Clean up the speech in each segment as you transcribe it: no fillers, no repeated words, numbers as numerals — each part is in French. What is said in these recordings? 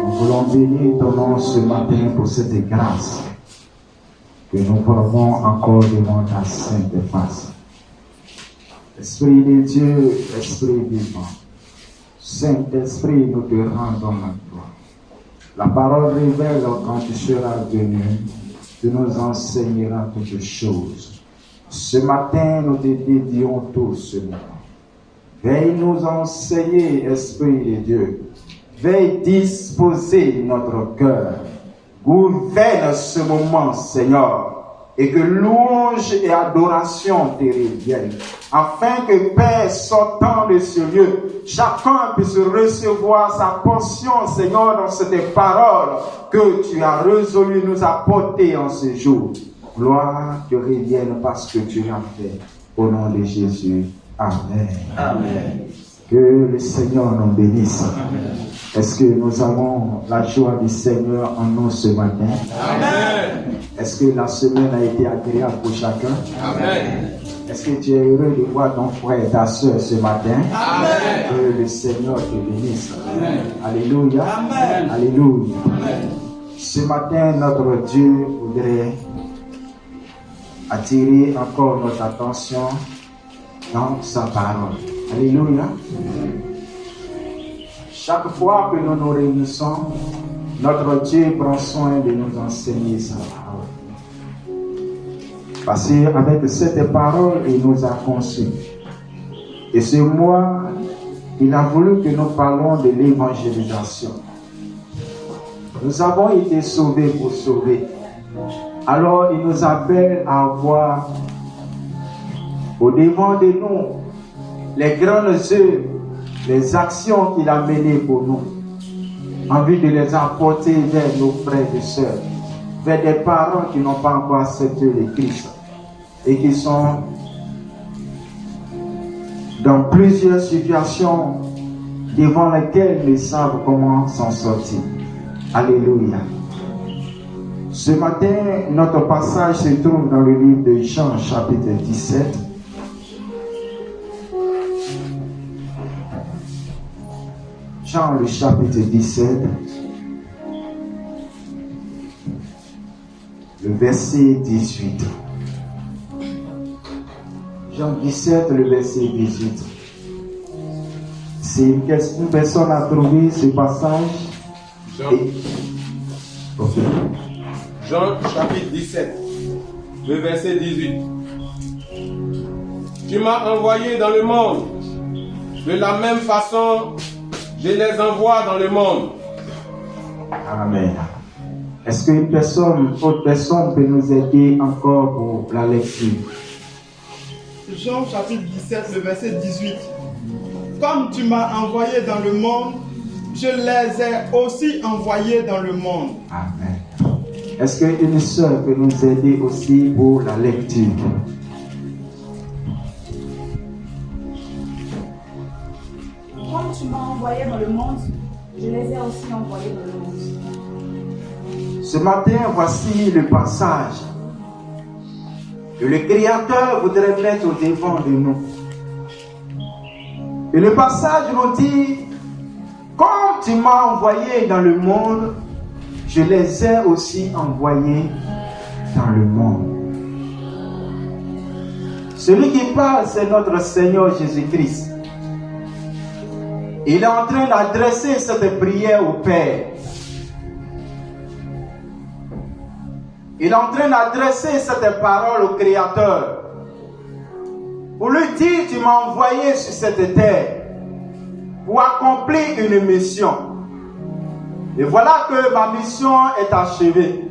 Nous voulons bénir ton nom ce matin pour cette grâce que nous formons encore devant ta sainte face. Esprit de Dieu, Esprit vivant, Saint-Esprit, nous te rendons la gloire. La parole révèle quand tu seras venu, tu nous enseigneras toutes choses. Ce matin, nous te dédions tout ce matin. Veille nous enseigner, Esprit de Dieu. Veille disposer notre cœur. Gouverne ce moment, Seigneur, et que louange et adoration te reviennent, afin que, Père, sortant de ce lieu, chacun puisse recevoir sa portion, Seigneur, dans cette parole que tu as résolu nous apporter en ce jour. Gloire te revienne parce que tu l'as fait. Au nom de Jésus. Amen. Amen. Que le Seigneur nous bénisse. Amen. Est-ce que nous avons la joie du Seigneur en nous ce matin? Amen. Est-ce que la semaine a été agréable pour chacun? Amen. Est-ce que tu es heureux de voir ton frère et ta soeur ce matin? Amen. Que le Seigneur te bénisse. Amen. Alléluia. Amen. Alléluia. Amen. Ce matin, notre Dieu voudrait attirer encore notre attention dans sa parole. Alléluia. Chaque fois que nous nous réunissons, notre Dieu prend soin de nous enseigner sa parole. Parce qu'avec cette parole, il nous a conçus. Et ce mois, il a voulu que nous parlons de l'évangélisation. Nous avons été sauvés pour sauver. Alors, il nous appelle à voir au devant de nous les grandes œuvres, les actions qu'il a menées pour nous, en vue de les apporter vers nos frères et sœurs, vers des parents qui n'ont pas encore accepté le Christ et qui sont dans plusieurs situations devant lesquelles ils savent comment s'en sortir. Alléluia. Ce matin, notre passage se trouve dans le livre de Jean, chapitre 17. Jean, le chapitre 17, le verset 18. Jean 17, le verset 18. Si une personne a trouvé ce passage, Jean chapitre 17, le verset 18. Tu m'as envoyé dans le monde, de la même façon je les envoie dans le monde. Amen. Est-ce qu'une autre personne peut nous aider encore pour la lecture? Jean chapitre 17, le verset 18. Comme tu m'as envoyé dans le monde, je les ai aussi envoyés dans le monde. Amen. Est-ce qu'une sœur peut nous aider aussi pour la lecture? Comme tu m'as envoyé dans le monde, je les ai aussi envoyés dans le monde. Ce matin, voici le passage que le Créateur voudrait mettre au devant de nous. Et le passage nous dit, comme tu m'as envoyé dans le monde, je les ai aussi envoyés dans le monde. Celui qui parle, c'est notre Seigneur Jésus-Christ. Il est en train d'adresser cette prière au Père. Il est en train d'adresser cette parole au Créateur. Pour lui dire, tu m'as envoyé sur cette terre pour accomplir une mission. Et voilà que ma mission est achevée.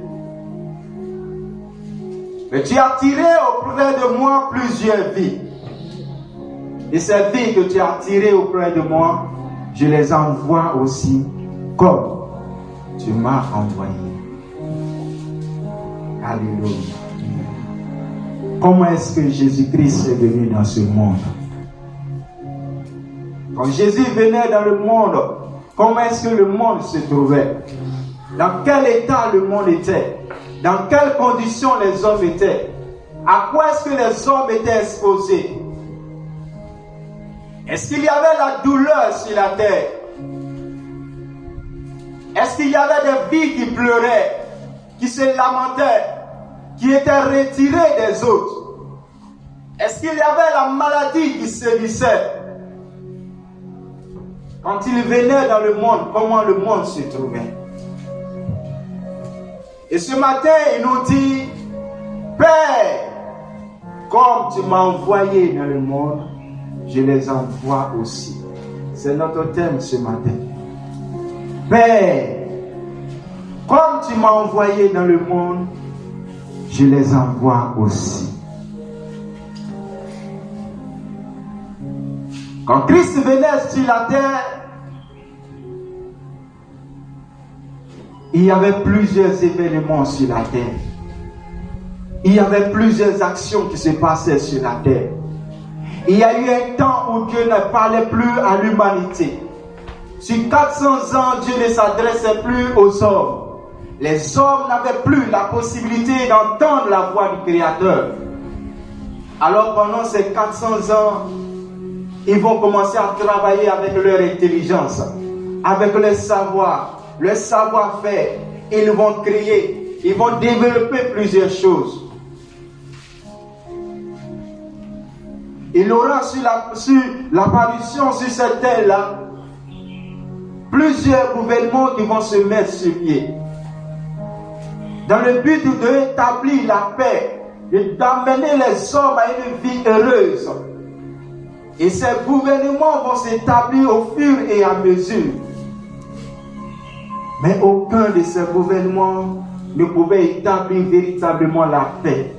Mais tu as tiré auprès de moi plusieurs vies. Et ces vies que tu as tirées auprès de moi, je les envoie aussi comme tu m'as envoyé. Alléluia. Comment est-ce que Jésus-Christ est venu dans ce monde? Quand Jésus venait dans le monde, comment est-ce que le monde se trouvait? Dans quel état le monde était? Dans quelles conditions les hommes étaient? À quoi est-ce que les hommes étaient exposés? Est-ce qu'il y avait la douleur sur la terre? Est-ce qu'il y avait des vies qui pleuraient, qui se lamentaient, qui étaient retirées des autres? Est-ce qu'il y avait la maladie qui sévissait? Quand il venait dans le monde, comment le monde se trouvait? Et ce matin, il nous dit, Père, comme tu m'as envoyé dans le monde, je les envoie aussi. C'est notre thème ce matin. Père, comme tu m'as envoyé dans le monde, je les envoie aussi. Quand Christ venait sur la terre, il y avait plusieurs événements sur la terre. Il y avait plusieurs actions qui se passaient sur la terre. Il y a eu un temps où Dieu ne parlait plus à l'humanité. Sur 400 ans, Dieu ne s'adressait plus aux hommes. Les hommes n'avaient plus la possibilité d'entendre la voix du Créateur. Alors pendant ces 400 ans, ils vont commencer à travailler avec leur intelligence, avec leur savoir-faire. Ils vont créer, ils vont développer plusieurs choses. Il aura sur l'apparition sur cette terre-là plusieurs gouvernements qui vont se mettre sur pied. Dans le but d'établir la paix, d'amener les hommes à une vie heureuse. Et ces gouvernements vont s'établir au fur et à mesure. Mais aucun de ces gouvernements ne pouvait établir véritablement la paix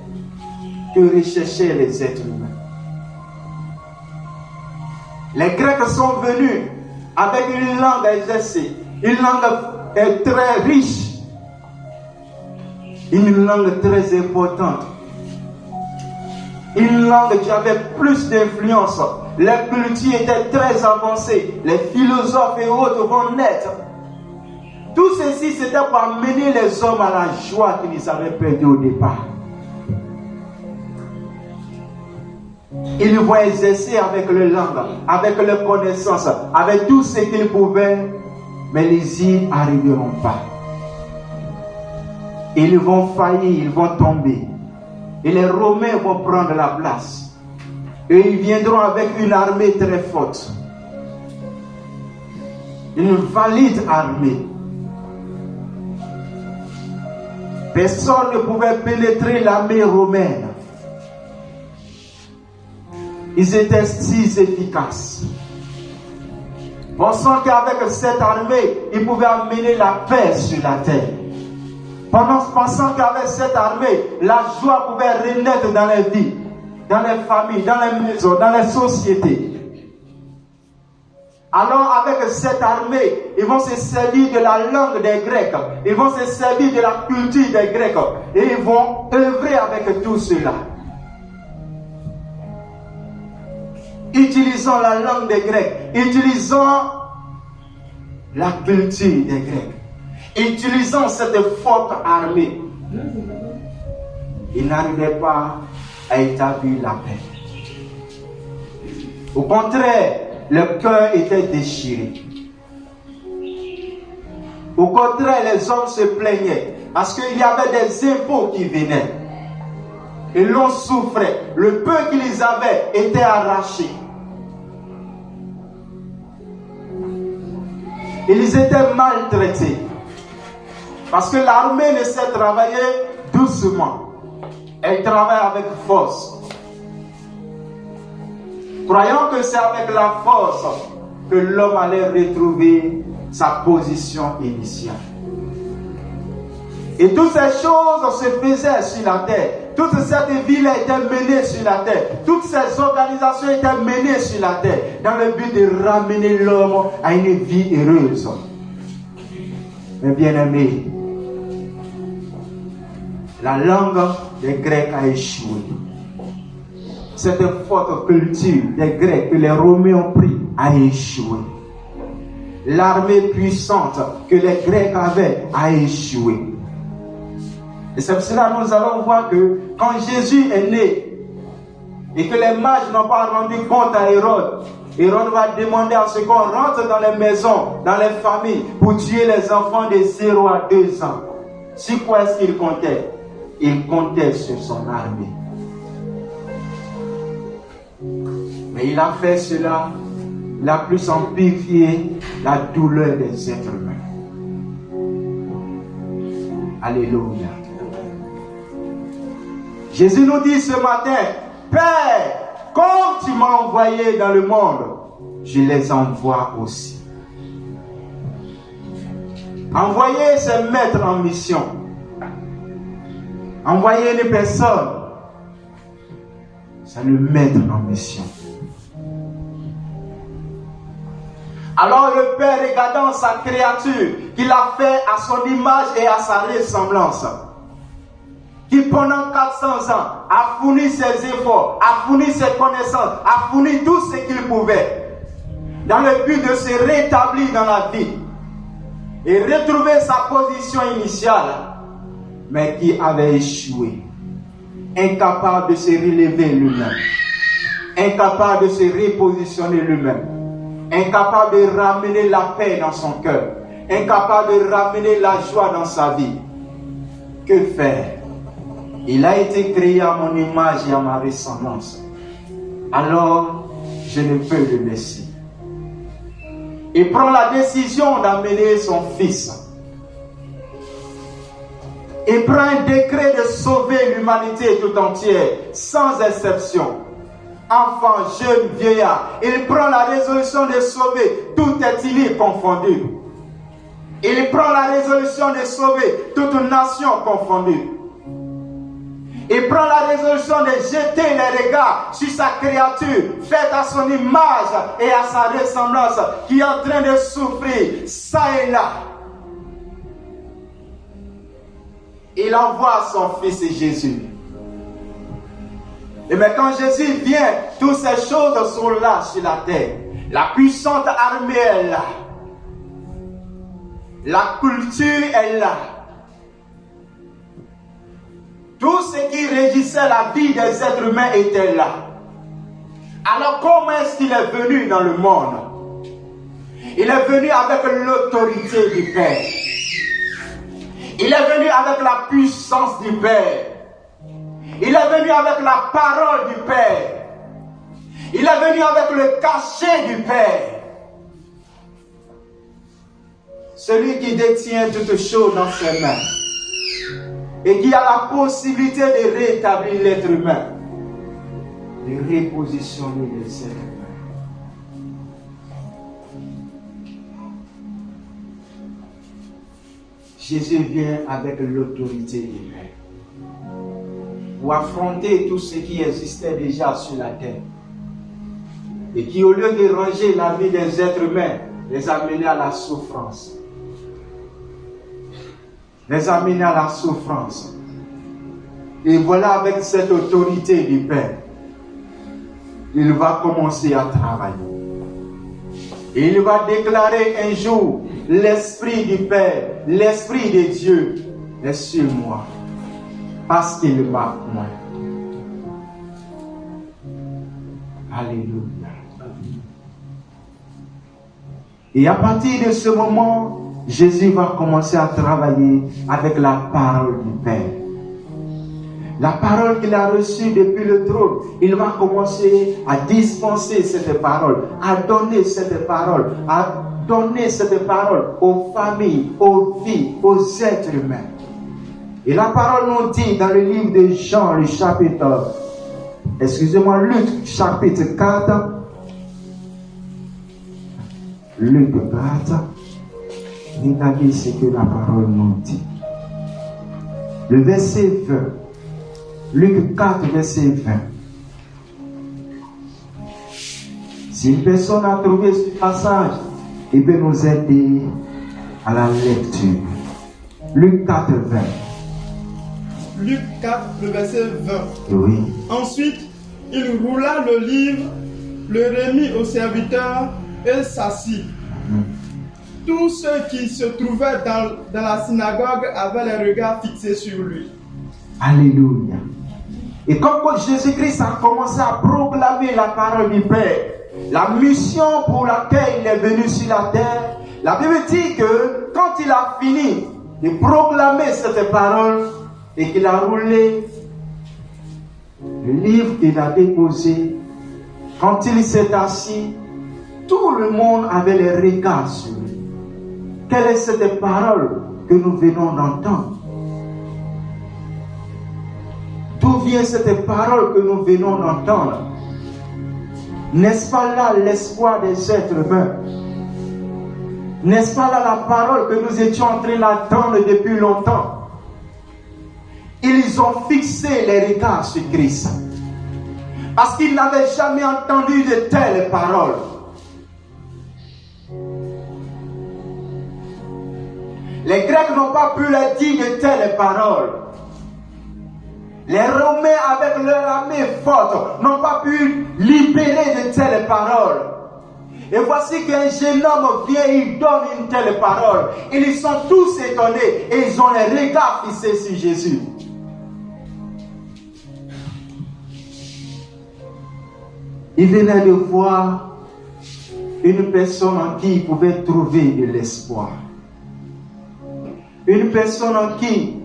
que recherchaient les êtres humains. Les Grecs sont venus avec une langue exercée, une langue très riche, une langue très importante, une langue qui avait plus d'influence. Les cultures étaient très avancées, les philosophes et autres vont naître. Tout ceci, c'était pour amener les hommes à la joie qu'ils avaient perdue au départ. Ils vont exercer avec leur langue, avec leur connaissance, avec tout ce qu'ils pouvaient, mais les y arriveront pas. Ils vont faillir, ils vont tomber. Et les Romains vont prendre la place. Et ils viendront avec une armée très forte. Une valide armée. Personne ne pouvait pénétrer l'armée romaine. Ils étaient si efficaces. Pensant qu'avec cette armée, ils pouvaient amener la paix sur la terre. Pensant qu'avec cette armée, la joie pouvait renaître dans les vies, dans les familles, dans les maisons, dans les sociétés. Alors avec cette armée, ils vont se servir de la langue des Grecs, ils vont se servir de la culture des Grecs, et ils vont œuvrer avec tout cela. Utilisant la langue des Grecs, utilisant la culture des Grecs, utilisant cette forte armée, ils n'arrivaient pas à établir la paix. Au contraire, le cœur était déchiré. Au contraire, les hommes se plaignaient parce qu'il y avait des impôts qui venaient. Et l'on souffrait. Le peu qu'ils avaient était arraché. Ils étaient maltraités. Parce que l'armée ne sait travailler doucement. Elle travaille avec force. Croyant que c'est avec la force que l'homme allait retrouver sa position initiale. Et toutes ces choses se faisaient sur la terre. Toute cette ville était menée sur la terre. Toutes ces organisations étaient menées sur la terre dans le but de ramener l'homme à une vie heureuse. Mes bien-aimés, la langue des Grecs a échoué. Cette forte culture des Grecs que les Romains ont pris a échoué. L'armée puissante que les Grecs avaient a échoué. Et c'est pour cela que nous allons voir que quand Jésus est né et que les mages n'ont pas rendu compte à Hérode, Hérode va demander à ce qu'on rentre dans les maisons, dans les familles, pour tuer les enfants de 0 à 2 ans. Sur quoi est-ce qu'il comptait? Il comptait sur son armée. Mais il a fait cela, il a plus amplifié la douleur des êtres humains. Alléluia. Jésus nous dit ce matin, Père, comme tu m'as envoyé dans le monde, je les envoie aussi. Envoyer, c'est mettre en mission. Envoyer une personne, c'est le mettre en mission. Alors le Père, regardant sa créature, qu'il a fait à son image et à sa ressemblance, qui pendant 400 ans a fourni ses efforts, a fourni ses connaissances, a fourni tout ce qu'il pouvait, dans le but de se rétablir dans la vie et retrouver sa position initiale, mais qui avait échoué, incapable de se relever lui-même, incapable de se repositionner lui-même, incapable de ramener la paix dans son cœur, incapable de ramener la joie dans sa vie. Que faire? Il a été créé à mon image et à ma ressemblance. Alors, je ne peux le laisser. Il prend la décision d'amener son fils. Il prend un décret de sauver l'humanité tout entière, sans exception. Enfants, jeunes, vieillards. Il prend la résolution de sauver tout ethnie confondue. Il prend la résolution de sauver toute nation confondue. Il prend la résolution de jeter les regards sur sa créature, faite à son image et à sa ressemblance, qui est en train de souffrir, ça et là. Il envoie son fils Jésus. Et mais quand Jésus vient, toutes ces choses sont là sur la terre. La puissante armée est là. La culture est là. Tout ce qui régissait la vie des êtres humains était là. Alors comment est-ce qu'il est venu dans le monde? Il est venu avec l'autorité du Père. Il est venu avec la puissance du Père. Il est venu avec la parole du Père. Il est venu avec le cachet du Père. Celui qui détient toutes choses dans ses mains et qui a la possibilité de rétablir l'être humain, de repositionner les êtres humains. Jésus vient avec l'autorité du Père pour affronter tout ce qui existait déjà sur la terre et qui, au lieu de ranger la vie des êtres humains, les amener à la souffrance. Les amener à la souffrance. Et voilà, avec cette autorité du Père, il va commencer à travailler. Et il va déclarer un jour, l'Esprit du Père, l'Esprit de Dieu est sur moi, parce qu'il m'a moi. Alléluia. Et à partir de ce moment, Jésus va commencer à travailler avec la parole du Père. La parole qu'il a reçue depuis le trône, il va commencer à dispenser cette parole, à donner cette parole, aux familles, aux vies, aux êtres humains. Et la parole nous dit dans le livre de Jean, Luc chapitre 4, Luc 4, regardez ce que la parole nous dit. Le verset 20. Luc 4, verset 20. Si une personne a trouvé ce passage, il peut nous aider à la lecture. Luc 4, 20. Luc 4, le verset 20. Oui. Ensuite, il roula le livre, le remit au serviteur et s'assit. Tous ceux qui se trouvaient dans la synagogue avaient les regards fixés sur lui. Alléluia. Et comme Jésus-Christ a commencé à proclamer la parole du Père, la mission pour laquelle il est venu sur la terre, la Bible dit que quand il a fini de proclamer cette parole et qu'il a roulé le livre qu'il a déposé, quand il s'est assis, tout le monde avait les regards sur lui. Quelle est cette parole que nous venons d'entendre? D'où vient cette parole que nous venons d'entendre? N'est-ce pas là l'espoir des êtres humains? N'est-ce pas là la parole que nous étions en train d'attendre depuis longtemps? Ils ont fixé les regards sur Christ. Parce qu'ils n'avaient jamais entendu de telles paroles. Les Grecs n'ont pas pu leur dire de telles paroles. Les Romains, avec leur armée forte, n'ont pas pu libérer de telles paroles. Et voici qu'un jeune homme vient et il donne une telle parole. Ils sont tous étonnés et ils ont les regards fixés sur Jésus. Ils venaient de voir une personne en qui ils pouvaient trouver de l'espoir. Une personne en qui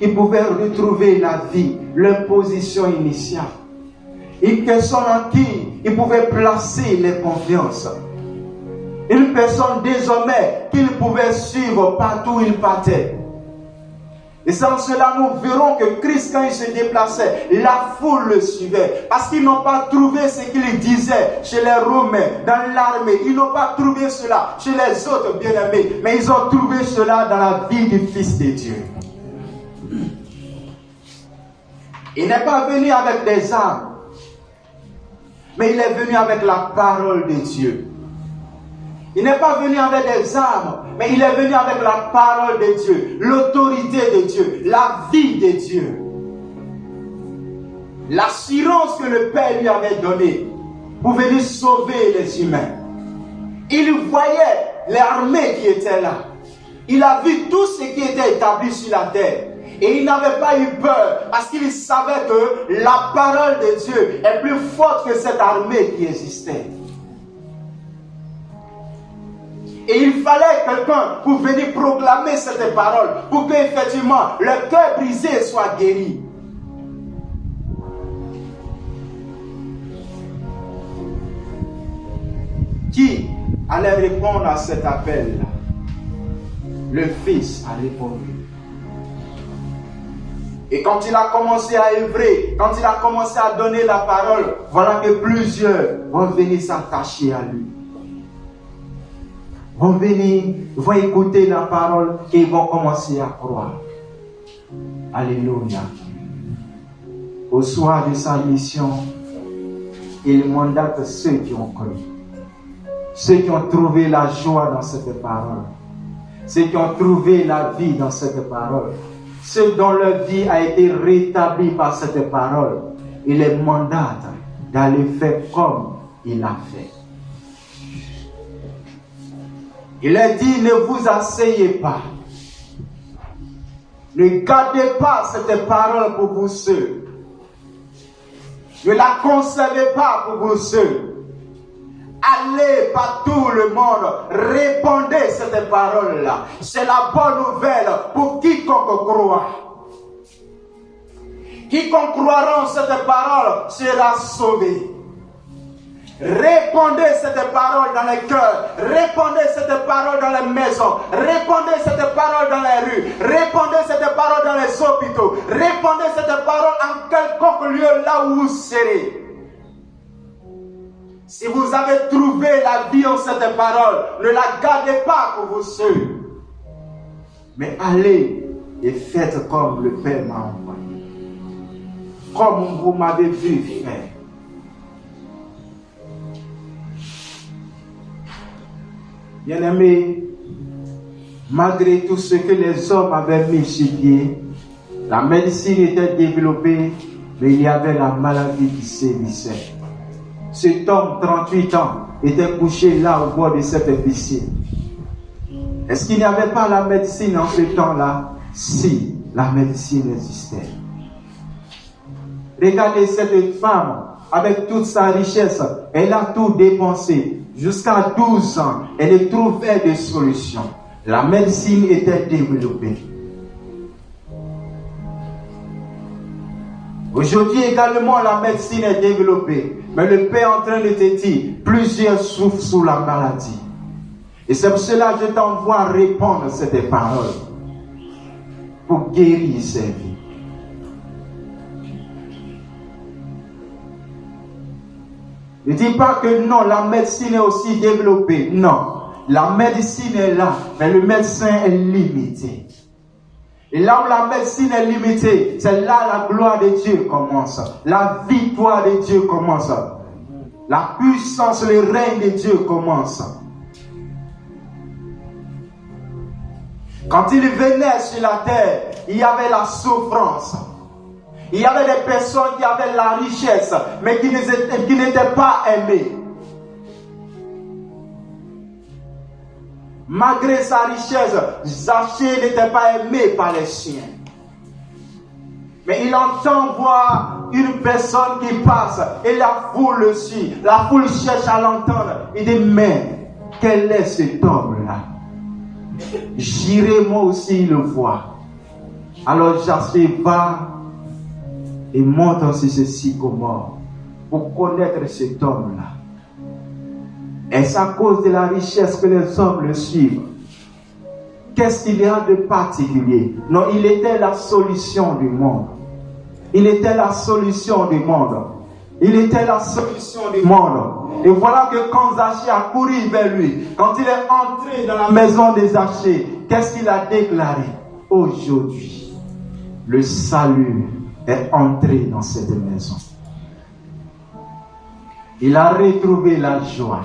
ils pouvaient retrouver la vie, leur position initiale. Une personne en qui ils pouvaient placer les confiances. Une personne désormais qu'ils pouvaient suivre partout où ils partaient. Et sans cela, nous verrons que Christ, quand il se déplaçait, la foule le suivait. Parce qu'ils n'ont pas trouvé ce qu'il disait chez les Romains, dans l'armée. Ils n'ont pas trouvé cela chez les autres bien-aimés. Mais ils ont trouvé cela dans la vie du Fils de Dieu. Il n'est pas venu avec des armes. Mais il est venu avec la parole de Dieu. Il n'est pas venu avec des armes, mais il est venu avec la parole de Dieu, l'autorité de Dieu, la vie de Dieu. L'assurance que le Père lui avait donnée pour venir sauver les humains. Il voyait l'armée qui était là. Il a vu tout ce qui était établi sur la terre. Et il n'avait pas eu peur parce qu'il savait que la parole de Dieu est plus forte que cette armée qui existait. Et il fallait quelqu'un pour venir proclamer cette parole, pour qu'effectivement le cœur brisé soit guéri. Qui allait répondre à cet appel-là? Le Fils a répondu. Et quand il a commencé à œuvrer, quand il a commencé à donner la parole, voilà que plusieurs vont venir s'attacher à lui. Vont venir, vont écouter la parole et vont commencer à croire. Alléluia. Au soir de sa mission, il mandate ceux qui ont cru. Ceux qui ont trouvé la joie dans cette parole. Ceux qui ont trouvé la vie dans cette parole. Ceux dont leur vie a été rétablie par cette parole. Il les mandate d'aller faire comme il a fait. Il a dit, ne vous asseyez pas. Ne gardez pas cette parole pour vous seuls. Ne la conservez pas pour vous seuls. Allez par tout le monde, répandez cette parole-là. C'est la bonne nouvelle pour quiconque croit. Quiconque croira en cette parole sera sauvé. Répandez cette parole dans les cœurs, répandez cette parole dans les maisons, répandez cette parole dans les rues, répandez cette parole dans les hôpitaux, répandez cette parole en quelconque lieu là où vous serez. Si vous avez trouvé la vie en cette parole, ne la gardez pas pour vous seuls, mais allez et faites comme le Père m'a envoyé, comme vous m'avez vu faire. Bien-aimés, malgré tout ce que les hommes avaient mis sur pied, la médecine était développée, mais il y avait la maladie qui sévissait. Cet homme, 38 ans, était couché là au bord de cette piscine. Est-ce qu'il n'y avait pas la médecine en ce temps-là? Si, la médecine existait. Regardez cette femme avec toute sa richesse. Elle a tout dépensé. Jusqu'à 12 ans, elle trouvait des solutions. La médecine était développée. Aujourd'hui également, la médecine est développée. Mais le Père est en train de te dire, plusieurs souffrent sous la maladie. Et c'est pour cela que je t'envoie répondre cette parole pour guérir ces vies. Ne dis pas que non, la médecine est aussi développée. Non, la médecine est là, mais le médecin est limité. Et là où la médecine est limitée, c'est là la gloire de Dieu commence. La victoire de Dieu commence. La puissance, le règne de Dieu commence. Quand il venait sur la terre, il y avait la souffrance. Il y avait des personnes qui avaient la richesse, mais qui n'étaient pas aimées. Malgré sa richesse, Zachée n'était pas aimé par les siens. Mais il entend voir une personne qui passe et la foule le suit. La foule cherche à l'entendre. Il dit, mais quel est cet homme-là? J'irai moi aussi le voir. Alors Zachée va et monte sur ce sycomore pour connaître cet homme-là. Est-ce à cause de la richesse que les hommes le suivent? Qu'est-ce qu'il y a de particulier? Non, il était la solution du monde. Il était la solution du monde. Il était la solution du monde. Et voilà que quand Zachée a couru vers lui, quand il est entré dans la maison de Zachée, qu'est-ce qu'il a déclaré? Aujourd'hui, le salut est entré dans cette maison. Il a retrouvé la joie.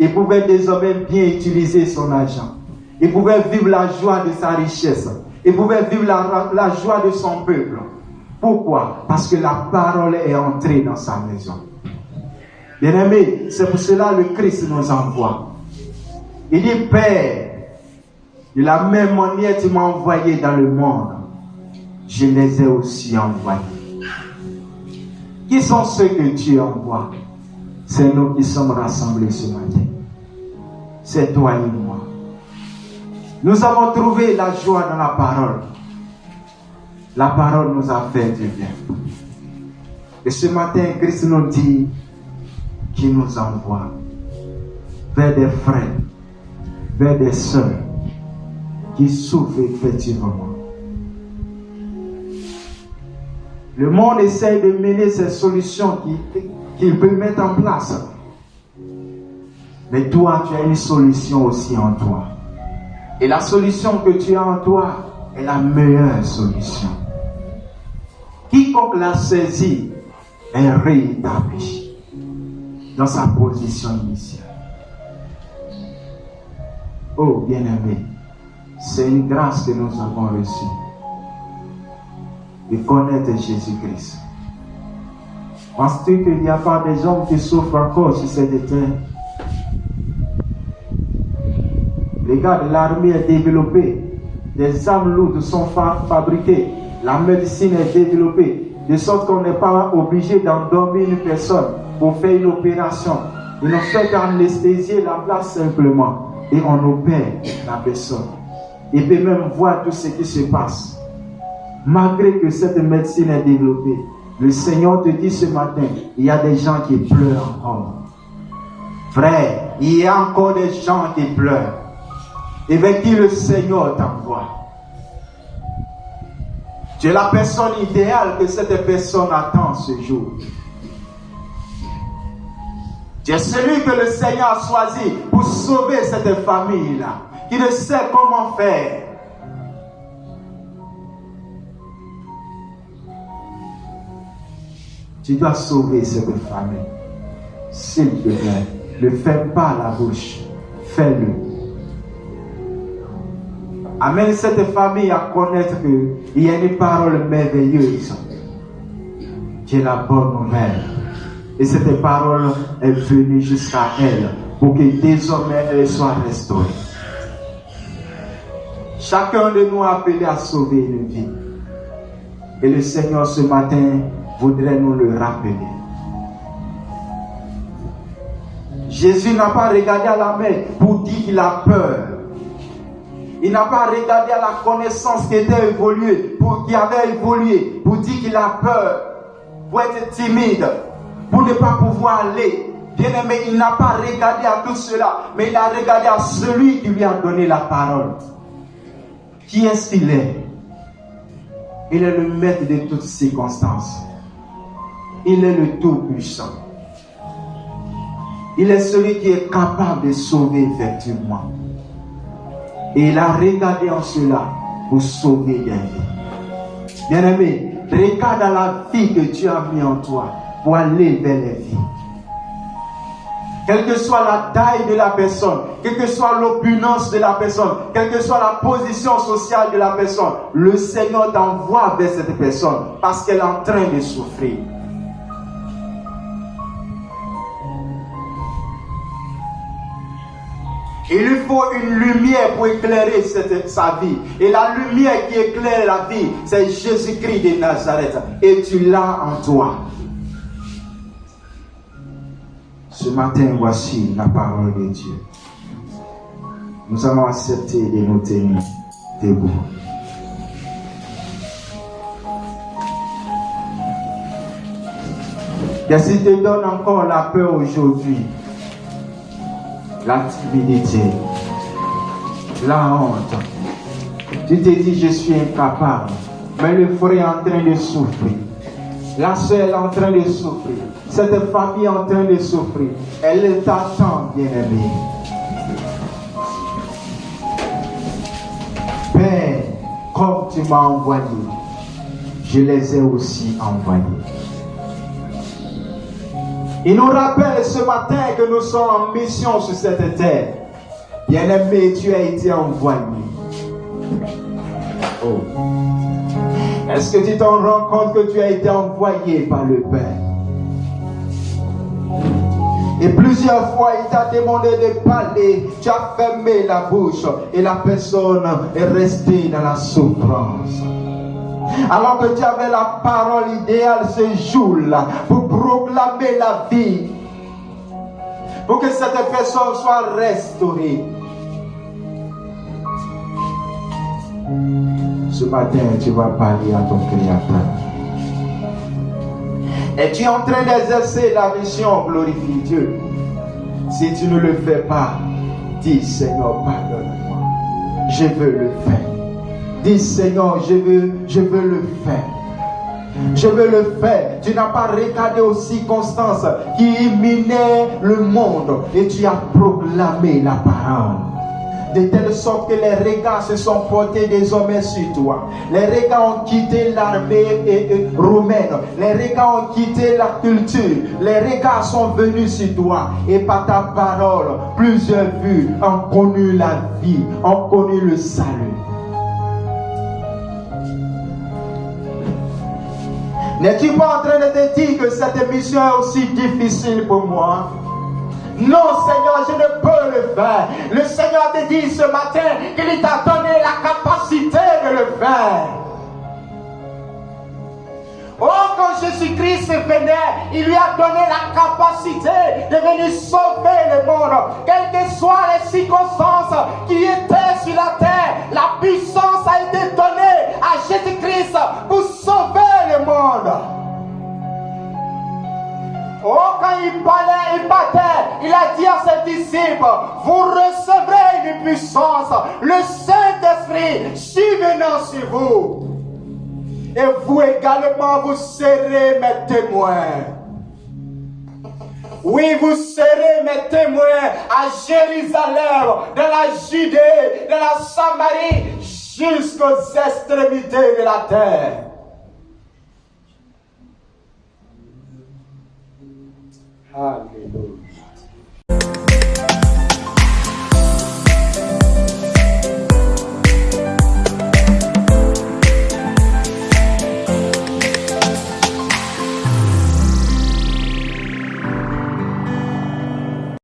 Il pouvait désormais bien utiliser son argent. Il pouvait vivre la joie de sa richesse. Il pouvait vivre la joie de son peuple. Pourquoi? Parce que la parole est entrée dans sa maison. Bien-aimé, c'est pour cela que le Christ nous envoie. Il dit, Père, de la même manière tu m'as envoyé dans le monde, je les ai aussi envoyés. Qui sont ceux que tu envoies? C'est nous qui sommes rassemblés ce matin. C'est toi et moi. Nous avons trouvé la joie dans la parole. La parole nous a fait du bien. Et ce matin, Christ nous dit qu'il nous envoie vers des frères, vers des sœurs qui souffrent effectivement. Le monde essaie de mener ces solutions qu'il peut mettre en place. Mais toi, tu as une solution aussi en toi. Et la solution que tu as en toi est la meilleure solution. Quiconque l'a saisi est rétabli dans sa position initiale. Oh, bien-aimé, c'est une grâce que nous avons reçue de connaître Jésus-Christ. Penses-tu qu'il n'y a pas des hommes qui souffrent encore sur cette terre? Les gars de l'armée est développée. Des armes lourdes sont fabriquées. La médecine est développée. De sorte qu'on n'est pas obligé d'endormir une personne pour faire une opération. Il ne fait qu'anesthésier la place simplement. Et on opère la personne. Il peut même voir tout ce qui se passe. Malgré que cette médecine est développée, le Seigneur te dit ce matin, il y a des gens qui pleurent encore. Frère, il y a encore des gens qui pleurent. Et vers qui le Seigneur t'envoie. Tu es la personne idéale que cette personne attend ce jour. Tu es celui que le Seigneur a choisi pour sauver cette famille-là, qui ne sait comment faire. Tu dois sauver cette famille. S'il te plaît, ne fais pas la bouche. Fais-le. Amène cette famille à connaître qu'il y a une parole merveilleuse qui est la bonne nouvelle. Et cette parole est venue jusqu'à elle pour que désormais elle soit restaurée. Chacun de nous a appelé à sauver une vie. Et le Seigneur ce matin voudrait nous le rappeler. Jésus n'a pas regardé à la main pour dire qu'il a peur. Il n'a pas regardé à la connaissance qui avait évolué pour dire qu'il a peur, pour être timide, pour ne pas pouvoir aller. Bien-aimé, il n'a pas regardé à tout cela, mais il a regardé à celui qui lui a donné la parole. Qui est-ce qu'il est? Il est le maître de toutes circonstances. Il est le Tout-Puissant. Il est celui qui est capable de sauver effectivement. Et il a regardé en cela pour sauver des vies. Bien-aimé, regarde à la vie que Dieu a mis en toi pour aller vers les vies. Quelle que soit la taille de la personne, quelle que soit l'opulence de la personne, quelle que soit la position sociale de la personne, le Seigneur t'envoie vers cette personne parce qu'elle est en train de souffrir. Il lui faut une lumière pour éclairer sa vie. Et la lumière qui éclaire la vie, c'est Jésus-Christ de Nazareth. Et tu l'as en toi. Ce matin, voici la parole de Dieu. Nous allons accepter de nous tenir debout. Et s'il te donne encore la peur aujourd'hui, la timidité, la honte, tu te dis je suis incapable, mais le frère est en train de souffrir, la soeur est en train de souffrir, cette famille est en train de souffrir, elle t'attend, bien-aimé. Père, comme tu m'as envoyé, je les ai aussi envoyés. Il nous rappelle ce matin que nous sommes en mission sur cette terre. Bien-aimé, tu as été envoyé. Oh. Est-ce que tu t'en rends compte que tu as été envoyé par le Père? Et plusieurs fois, il t'a demandé de parler. Tu as fermé la bouche et la personne est restée dans la souffrance. Alors que tu avais la parole idéale ce jour-là pour proclamer la vie, pour que cette personne soit restaurée. Ce matin, tu vas parler à ton Créateur. Et tu es en train d'exercer la mission, glorifie Dieu. Si tu ne le fais pas, dis Seigneur, pardonne-moi. Je veux le faire. Dis Seigneur, je veux le faire. Je veux le faire. Tu n'as pas regardé aux circonstances qui minaient le monde et tu as proclamé la parole. De telle sorte que les regards se sont portés désormais sur toi. Les regards ont quitté l'armée romaine. Les regards ont quitté la culture. Les regards sont venus sur toi. Et par ta parole, plusieurs vues ont connu la vie, ont connu le salut. N'es-tu pas en train de te dire que cette mission est aussi difficile pour moi? Non, Seigneur, je ne peux le faire. Le Seigneur te dit ce matin qu'il t'a donné la capacité de le faire. Oh, quand Jésus-Christ venait, il lui a donné la capacité de venir sauver le monde. Quelles que soient les circonstances qui étaient sur la terre, la puissance a été donnée à Jésus-Christ pour sauver le monde. Oh, quand il parlait, il battait, il a dit à ses disciples, vous recevrez une puissance, le Saint-Esprit survenant sur vous. Et vous également, vous serez mes témoins. Oui, vous serez mes témoins à Jérusalem, dans la Judée, dans la Samarie, jusqu'aux extrémités de la terre. Alléluia.